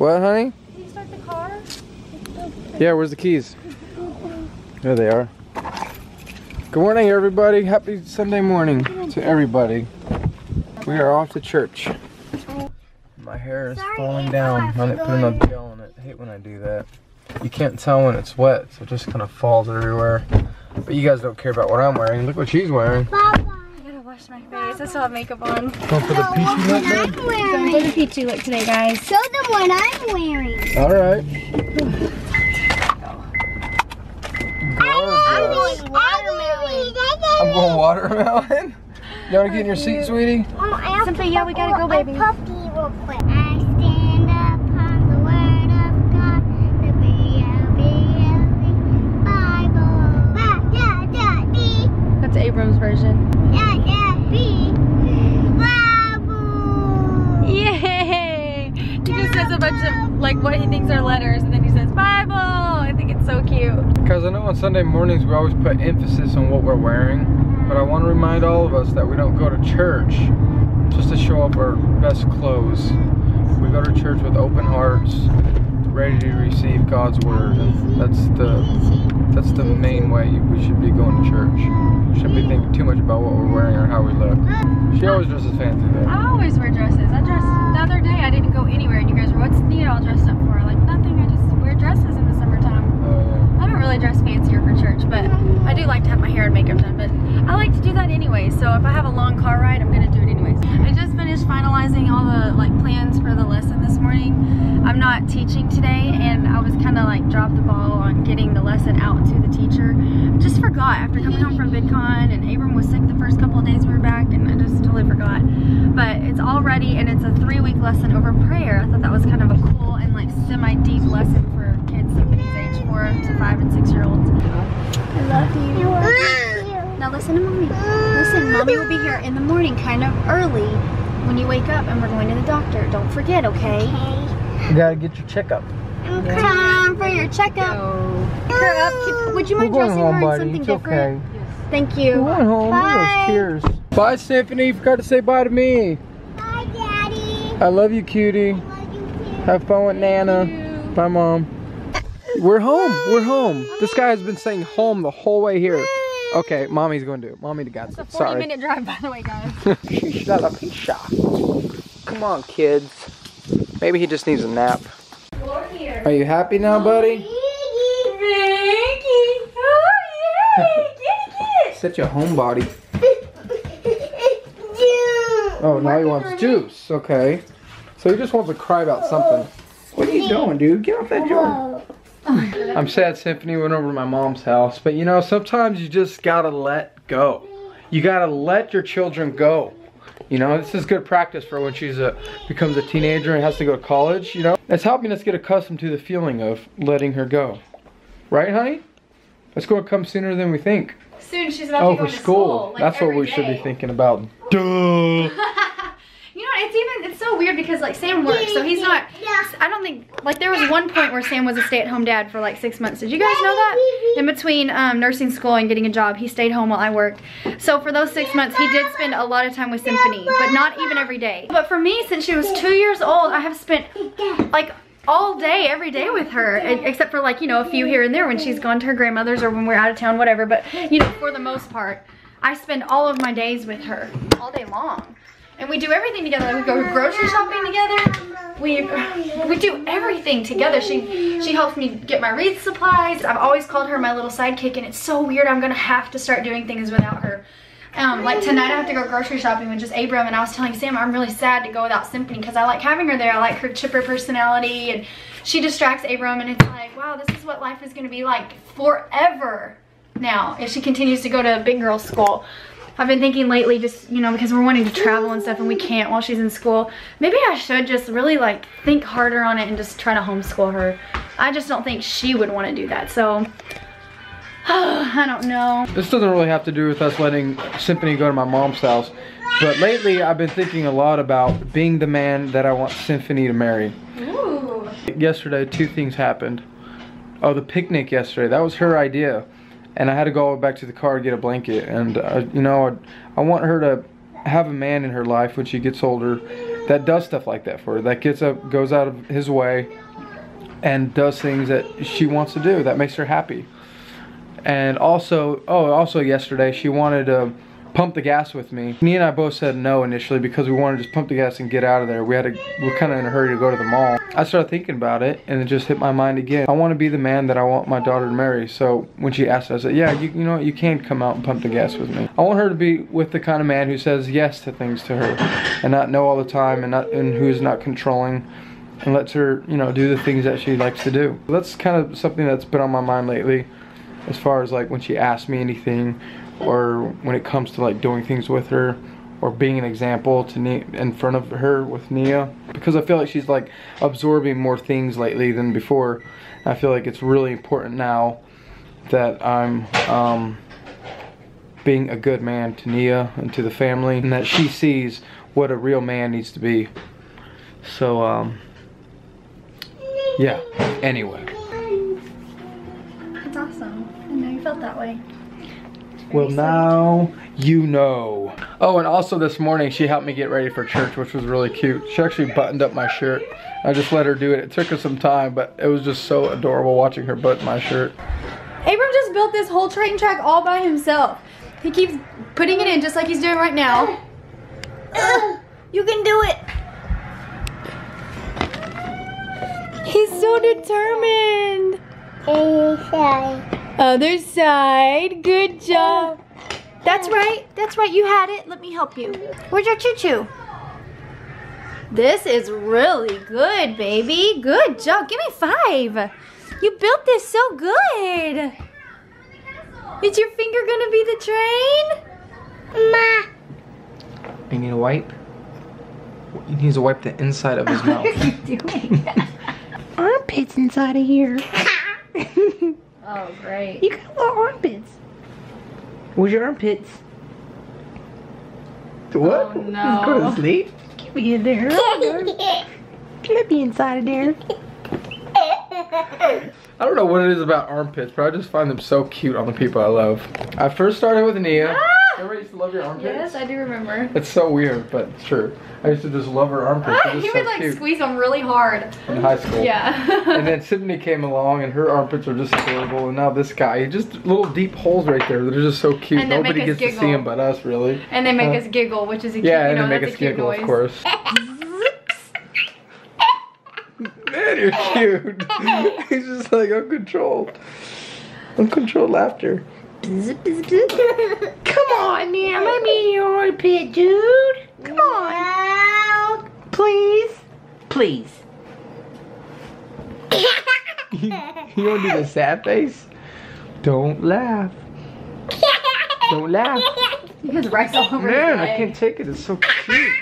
What, honey? Can you start the car? Yeah, where's the keys? There they are. Good morning, everybody. Happy Sunday morning to everybody. We are off to church. My hair is falling down. I didn't put enough gel on it. I hate when I do that. You can't tell when it's wet, so it just kind of falls everywhere. But you guys don't care about what I'm wearing. Look what she's wearing. I gotta wash my face. I still have makeup on. Going for the peachy look, babe? Going for the peachy look today, guys. Show them what I'm wearing. All right. I'm going watermelon. You want to get in your seat, sweetie? Simply, yeah, we gotta go, baby. Puppy real quick. I stand upon the word of God, the Bible. That's Abram's version. Yay! He just says a bunch of like what he thinks are letters, and then he says Bible. I think it's so cute. Because I know on Sunday mornings we always put emphasis on what we're wearing, but I want to remind all of us that we don't go to church just to show off our best clothes. We go to church with open hearts, ready to receive God's word, and that's the main way we should be going to church. We shouldn't be thinking too much about what we're wearing or how we look. She always dresses fancy though. I always wear dresses. I dressed the other day. I didn't go anywhere, and you guys were, "What's Nita all dressed up for?" Like nothing. I just wear dresses in the summertime. I don't really dress fancier for church, but I do like to have my hair and makeup done. But I like to do that anyway. So if I have a long car ride, I'm gonna do it anyways. I just finished finalizing all the plans for the lesson this morning. I'm not teaching today, and I was kind of like dropped the ball on getting the lesson out to the teacher. I just forgot after coming home from VidCon, and Abram was sick the first couple of days we were back, and I just totally forgot. But it's all ready, and it's a 3-week lesson over prayer. I thought that was kind of a cool and like semi-deep lesson for kids Symphony's age 4 to 5 and 6-year-olds. I love you. Now listen to mommy. Listen, mommy will be here in the morning, kind of early, when you wake up, and we're going to the doctor. Don't forget, okay? You gotta get your checkup. Time for your checkup. Her up. Would you mind dressing her in something different? Okay. Thank you. We're going home. Look at those tears. Bye, Symphony. You forgot to say bye to me. Bye, Daddy. I love you, cutie. Have fun with Nana. Bye, Mom. We're home. We're home. This guy has been saying home the whole way here. Okay, Mommy's going to do it. Mommy got it. It's a 40-minute drive, by the way, guys. Come on, kids. Maybe he just needs a nap. Are you happy now, buddy? Such a homebody. Oh, now he wants juice. Okay. So he just wants to cry about something. What are you doing, dude? Get off that Jordan. I'm sad Symphony went over to my mom's house, but you know, sometimes you just gotta let go. You gotta let your children go. You know, this is good practice for when she's becomes a teenager and has to go to college, you know. It's helping us get accustomed to the feeling of letting her go. Right, honey? It's going to come sooner than we think. Soon she's about to go to school. Like, that's what we should be thinking about. Duh! You know, it's so weird because like Sam works, so he's not, I don't think, like there was one point where Sam was a stay-at-home dad for like 6 months. Did you guys know that? In between nursing school and getting a job, he stayed home while I worked. So for those 6 months, he did spend a lot of time with Symphony, but not even every day. But for me, since she was 2 years old, I have spent like all day, every day with her, except for like, you know, a few here and there when she's gone to her grandmother's or when we're out of town, whatever. But, you know, for the most part, I spend all of my days with her all day long. And we do everything together. We go grocery shopping together. We do everything together. She helps me get my wreath supplies. I've always called her my little sidekick, and it's so weird. I'm gonna have to start doing things without her. Like tonight I have to go grocery shopping with just Abram, and I was telling Sam I'm really sad to go without Symphony because I like having her there. I like her chipper personality, and she distracts Abram, and it's like, wow, this is what life is gonna be like forever now if she continues to go to big girl school. I've been thinking lately, just, you know, because we're wanting to travel and stuff and we can't while she's in school, maybe I should just really like think harder on it and just try to homeschool her. I just don't think she would want to do that, so I don't know. This doesn't really have to do with us letting Symphony go to my mom's house, but lately I've been thinking a lot about being the man that I want Symphony to marry. Ooh. Yesterday, 2 things happened. Oh, the picnic yesterday, that was her idea. And I had to go all the way back to the car to get a blanket. And, you know, I want her to have a man in her life when she gets older that does stuff like that for her, that gets up, goes out of his way, and does things that she wants to do that makes her happy. And also, also yesterday she wanted to pump the gas with me. Me and I both said no initially because we wanted to just pump the gas and get out of there. We're kind of in a hurry to go to the mall. I started thinking about it and it just hit my mind again. I want to be the man that I want my daughter to marry. So when she asked, I said, yeah, you know what, you can come out and pump the gas with me. I want her to be with the kind of man who says yes to things to her and not no all the time, and who's not controlling, and lets her, you know, do the things that she likes to do. That's kind of something that's been on my mind lately, as far as like when she asks me anything, or when it comes to like doing things with her, or being an example to in front of her with Nia, because I feel like she's like absorbing more things lately than before. I feel like it's really important now that I'm being a good man to Nia and to the family, and that she sees what a real man needs to be. So yeah, anyway. That's awesome. I know you felt that way. Well, now you know. Oh, and also this morning she helped me get ready for church, which was really cute. She actually buttoned up my shirt. I just let her do it. It took her some time, but it was just so adorable watching her button my shirt. Abram just built this whole train track all by himself. He keeps putting it in just like he's doing right now. You can do it. He's so determined. Other side. Good job. That's right. That's right. You had it. Let me help you. Where's your choo-choo? This is really good, baby. Good job. Give me 5. You built this so good. Is your finger gonna be the train? Ma. You need a wipe? He needs to wipe the inside of his mouth. What are you doing? Armpits inside of here. Oh, great. You got little armpits. Where's your armpits? What? Oh, no. Go to sleep? Get me in there. Let me inside of there. I don't know what it is about armpits, but I just find them so cute on the people I love. I first started with Nia. Everybody used to love your armpits? Yes, I do remember. It's so weird, but it's true. I used to just love her armpits. They're just He so would like cute. squeeze them really hard. In high school. Yeah. And then Sydney came along and her armpits are just adorable, and now this guy, just little deep holes right there that are just so cute. And they Nobody make us gets to see giggle. them but us, really. And they make us giggle, which is a cute, Yeah, you and know, they make that's us a cute giggle, noise. of course. Man, you're cute. He's just like uncontrolled. Uncontrolled laughter. Come on now, let me in your armpit, dude. Come on. Please. Please. You want to do the sad face? Don't laugh. Don't laugh. He has rice all over his Man, I leg. can't take it. It's so cute.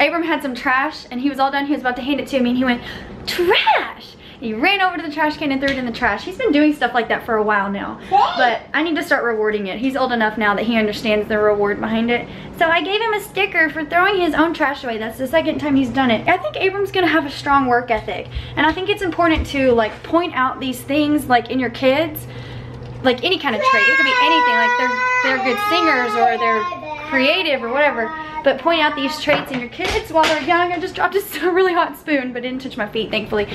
Abram had some trash and he was all done. He was about to hand it to me and he went, trash! And he ran over to the trash can and threw it in the trash. He's been doing stuff like that for a while now. But I need to start rewarding it. He's old enough now that he understands the reward behind it. So I gave him a sticker for throwing his own trash away. That's the second time he's done it. I think Abram's gonna have a strong work ethic. And I think it's important to like point out these things like in your kids. Like any kind of trait. It could be anything. Like they're good singers or they're creative or whatever. But point out these traits in your kids while they're young. I just dropped a really hot spoon, but didn't touch my feet, thankfully.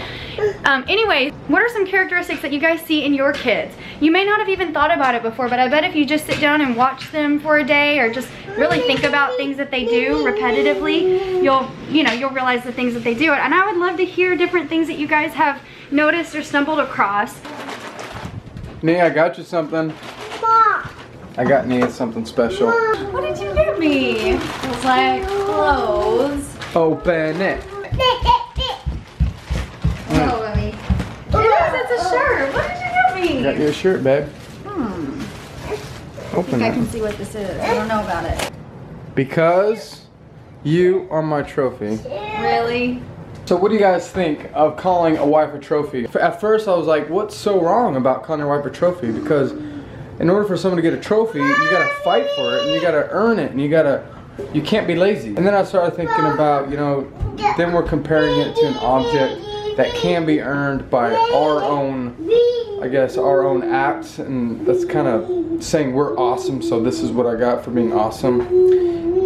Anyway, what are some characteristics that you guys see in your kids? You may not have even thought about it before, but I bet if you just sit down and watch them for a day or just really think about things that they do repetitively, you'll realize the things that they do. And I would love to hear different things that you guys have noticed or stumbled across. Nia, I got you something. Mom. I got Nia something special. What did you get me? It was like clothes. Open it. Oh, Lily. It is, it's a shirt. What did you get me? Got you a shirt, babe. I Open think I it. can see what this is. I don't know about it. Because you are my trophy. Really? So what do you guys think of calling a wife a trophy? At first I was like, what's so wrong about calling your wife a trophy? Because in order for someone to get a trophy, you gotta fight for it and you gotta earn it and you can't be lazy. And then I started thinking about, then we're comparing it to an object that can be earned by our own, I guess, our own acts, and that's kind of saying we're awesome, so this is what I got for being awesome.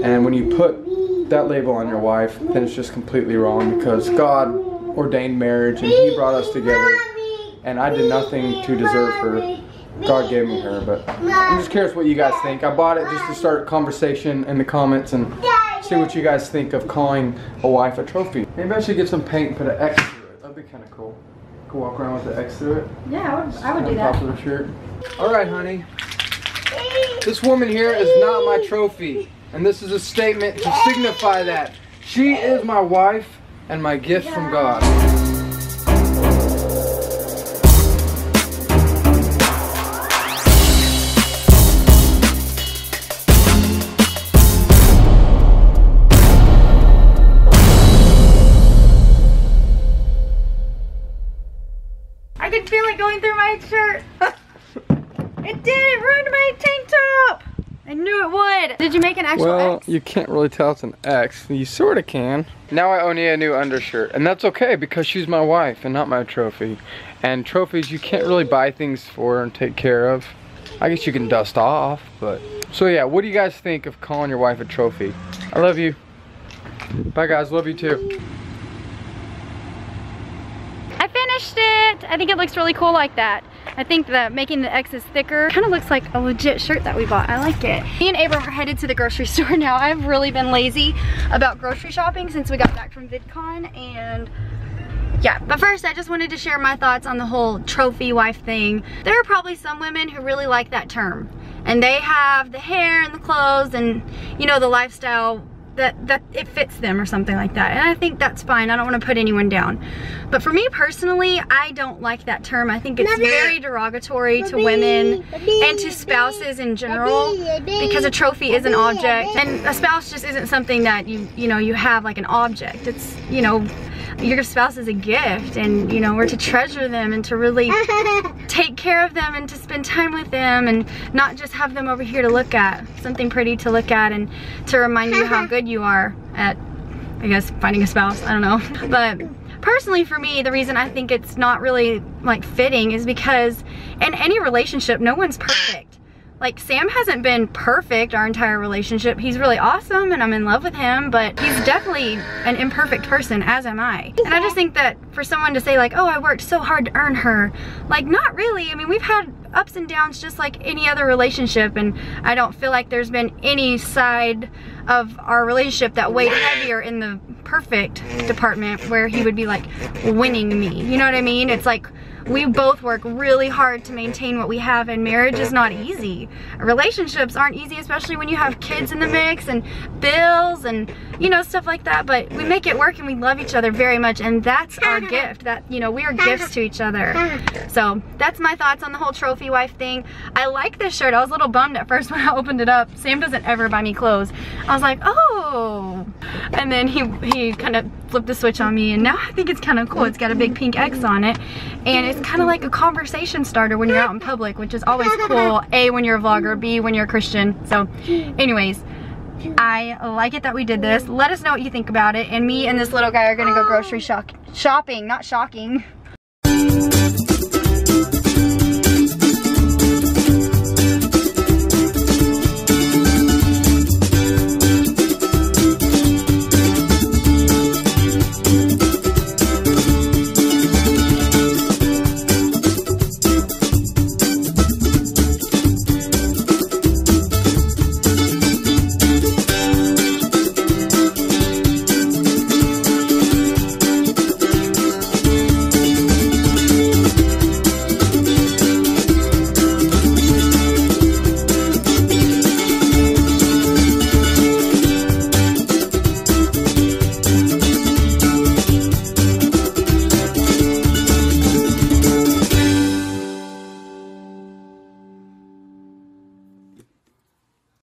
And when you put that label on your wife, then it's just completely wrong, because God ordained marriage and He brought us together, and I did nothing to deserve her. God gave me her, but I'm just curious what you guys think. I bought it just to start a conversation in the comments and see what you guys think of calling a wife a trophy. Maybe I should get some paint and put an X through it. That'd be kind of cool. Could walk around with an X through it. Yeah, I would do that. On top of the shirt. All right, honey. This woman here is not my trophy, and this is a statement to signify that she is my wife and my gift from God. I could feel it going through my shirt. It did, it ruined my tank top. I knew it would. Did you make an actual X? You can't really tell it's an X. You sort of can. Now I owe Nia a new undershirt, and that's okay because she's my wife and not my trophy. And trophies, you can't really buy things for and take care of. I guess you can dust off, but. So yeah, what do you guys think of calling your wife a trophy? I love you. Bye guys, love you too. I finished it. I think it looks really cool like that. I think that making the X's thicker kind of looks like a legit shirt that we bought. I like it. Me and Abram are headed to the grocery store now. I've really been lazy about grocery shopping since we got back from VidCon, and yeah, but first I just wanted to share my thoughts on the whole trophy wife thing. There are probably some women who really like that term, and they have the hair and the clothes and, you know, the lifestyle that it fits them or something like that, and I think that's fine. I don't want to put anyone down, but for me personally, I don't like that term. I think it's very derogatory to women and to spouses in general, because a trophy is an object, and a spouse just isn't something that you know you have like an object. It's, you know, your spouse is a gift, and you know, we're to treasure them and to really take care of them and to spend time with them, and not just have them over here to look at, something pretty to look at and to remind you how good you are at, I guess, finding a spouse. I don't know. But personally for me, the reason I think it's not really like fitting is because in any relationship, no one's perfect. Like, Sam hasn't been perfect our entire relationship. He's really awesome and I'm in love with him, but he's definitely an imperfect person, as am I. And I just think that for someone to say like, oh, I worked so hard to earn her, like, not really. I mean, we've had ups and downs just like any other relationship, and I don't feel like there's been any side of our relationship that weighed heavier in the perfect department where he would be like winning me. You know what I mean? It's like, we both work really hard to maintain what we have, and marriage is not easy. Relationships aren't easy, especially when you have kids in the mix and bills and, you know, stuff like that, but we make it work and we love each other very much, and that's our gift. That, you know, we are gifts to each other. So that's my thoughts on the whole trophy wife thing. I like this shirt. I was a little bummed at first when I opened it up. Sam doesn't ever buy me clothes. I was like, oh, and then he kind of flipped the switch on me, and now I think it's kind of cool. It's got a big pink X on it, and it's kind of like a conversation starter when you're out in public, which is always cool. A, when you're a vlogger, B, when you're a Christian. So anyways, I like it that we did this. Let us know what you think about it, and me and this little guy are gonna go grocery shopping, not shocking.